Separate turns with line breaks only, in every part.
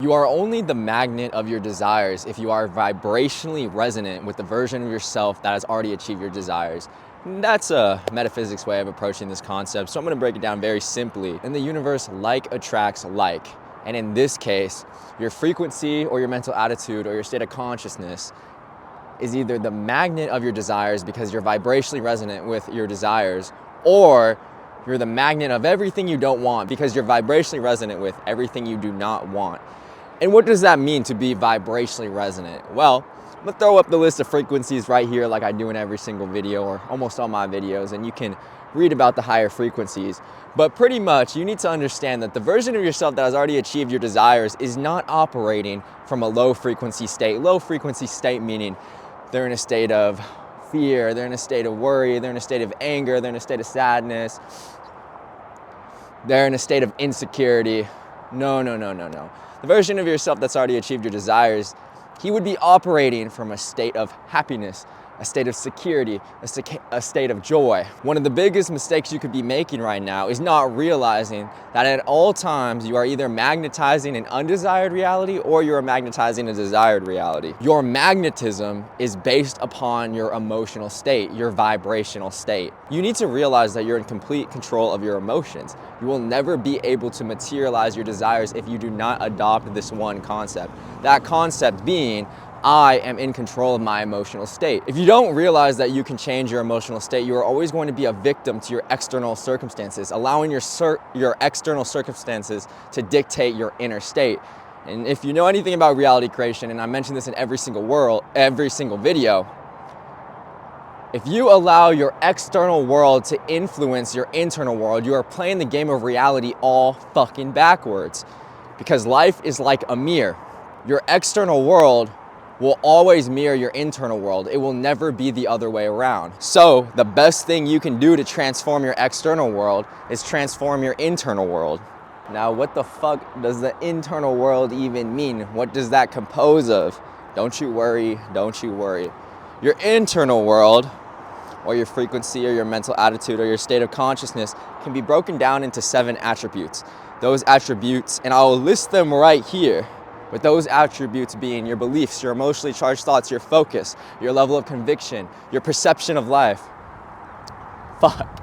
You are only the magnet of your desires if you are vibrationally resonant with the version of yourself that has already achieved your desires. That's a metaphysics way of approaching this concept, so I'm going to break it down very simply. In the universe, like attracts like. And in this case, your frequency or your mental attitude or your state of consciousness is either the magnet of your desires because you're vibrationally resonant with your desires, or you're the magnet of everything you don't want because you're vibrationally resonant with everything you do not want. And what does that mean to be vibrationally resonant? Well, I'm gonna throw up the list of frequencies right here like I do in every single video or almost all my videos, and you can read about the higher frequencies. But pretty much you need to understand that the version of yourself that has already achieved your desires is not operating from a low frequency state. Low frequency state meaning they're in a state of fear, they're in a state of worry, they're in a state of anger, they're in a state of sadness, they're in a state of insecurity. No. The version of yourself that's already achieved your desires, he would be operating from a state of happiness, a state of security, a state of joy. One of the biggest mistakes you could be making right now is not realizing that at all times you are either magnetizing an undesired reality or you are magnetizing a desired reality. Your magnetism is based upon your emotional state, your vibrational state. You need to realize that you're in complete control of your emotions. You will never be able to materialize your desires if you do not adopt this one concept. That concept being, I am in control of my emotional state. If you don't realize that you can change your emotional state, you are always going to be a victim to your external circumstances, allowing your external circumstances to dictate your inner state. And if you know anything about reality creation, and I mention this in every single video, if you allow your external world to influence your internal world, you are playing the game of reality all fucking backwards. Because life is like a mirror. Your external world will always mirror your internal world. It will never be the other way around. So the best thing you can do to transform your external world is transform your internal world. Now, what the fuck does the internal world even mean? What does that compose of? Don't you worry. Your internal world, or your frequency or your mental attitude or your state of consciousness, can be broken down into 7 attributes. Those attributes, and I'll list them right here, with those attributes being your beliefs, your emotionally charged thoughts, your focus, your level of conviction, your perception of life. Fuck.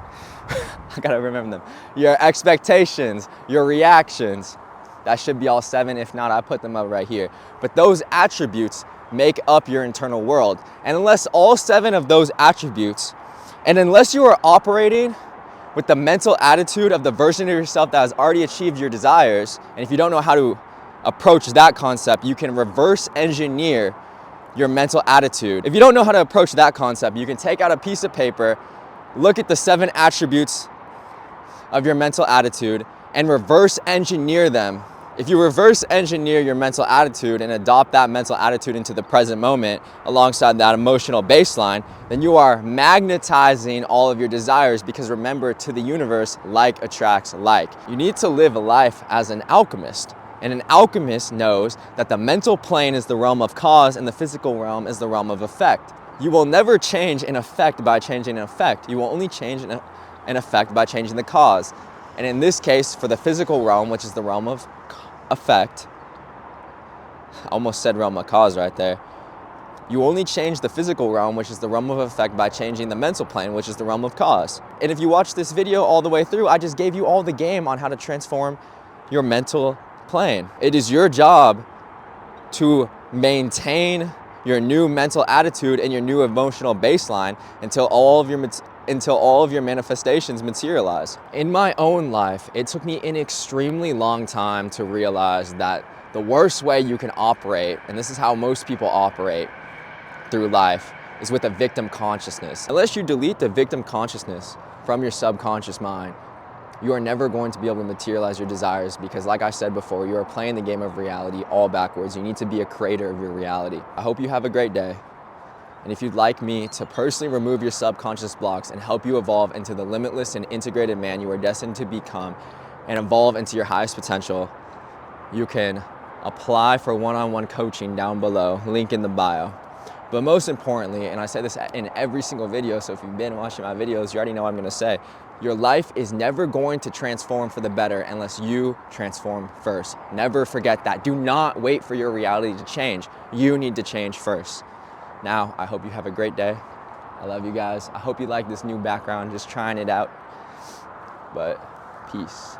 I gotta remember them. Your expectations, your reactions. That should be all 7. If not, I put them up right here. But those attributes make up your internal world. And unless all 7 of those attributes, and unless you are operating with the mental attitude of the version of yourself that has already achieved your desires, and if you don't know how to approach that concept, you can reverse engineer your mental attitude. If you don't know how to approach that concept, you can take out a piece of paper, look at the 7 attributes of your mental attitude, and reverse engineer them. If you reverse engineer your mental attitude and adopt that mental attitude into the present moment alongside that emotional baseline, then you are magnetizing all of your desires, because remember, to the universe, like attracts like. You need to live a life as an alchemist. And an alchemist knows that the mental plane is the realm of cause and the physical realm is the realm of effect. You will never change an effect by changing an effect. You will only change an effect by changing the cause. And in this case, for the physical realm, which is the realm of effect, I almost said realm of cause right there. You only change the physical realm, which is the realm of effect, by changing the mental plane, which is the realm of cause. And if you watch this video all the way through, I just gave you all the game on how to transform your mental plane. It is your job to maintain your new mental attitude and your new emotional baseline until all of your manifestations materialize. In my own life, it took me an extremely long time to realize that the worst way you can operate, and this is how most people operate through life, is with a victim consciousness. Unless you delete the victim consciousness from your subconscious mind, you are never going to be able to materialize your desires, because like I said before, you are playing the game of reality all backwards. You need to be a creator of your reality. I hope you have a great day. And if you'd like me to personally remove your subconscious blocks and help you evolve into the limitless and integrated man you are destined to become and evolve into your highest potential, you can apply for one-on-one coaching down below, link in the bio. But most importantly, and I say this in every single video, so if you've been watching my videos, you already know what I'm gonna say, your life is never going to transform for the better unless you transform first. Never forget that. Do not wait for your reality to change. You need to change first. Now, I hope you have a great day. I love you guys. I hope you like this new background, just trying it out. But peace.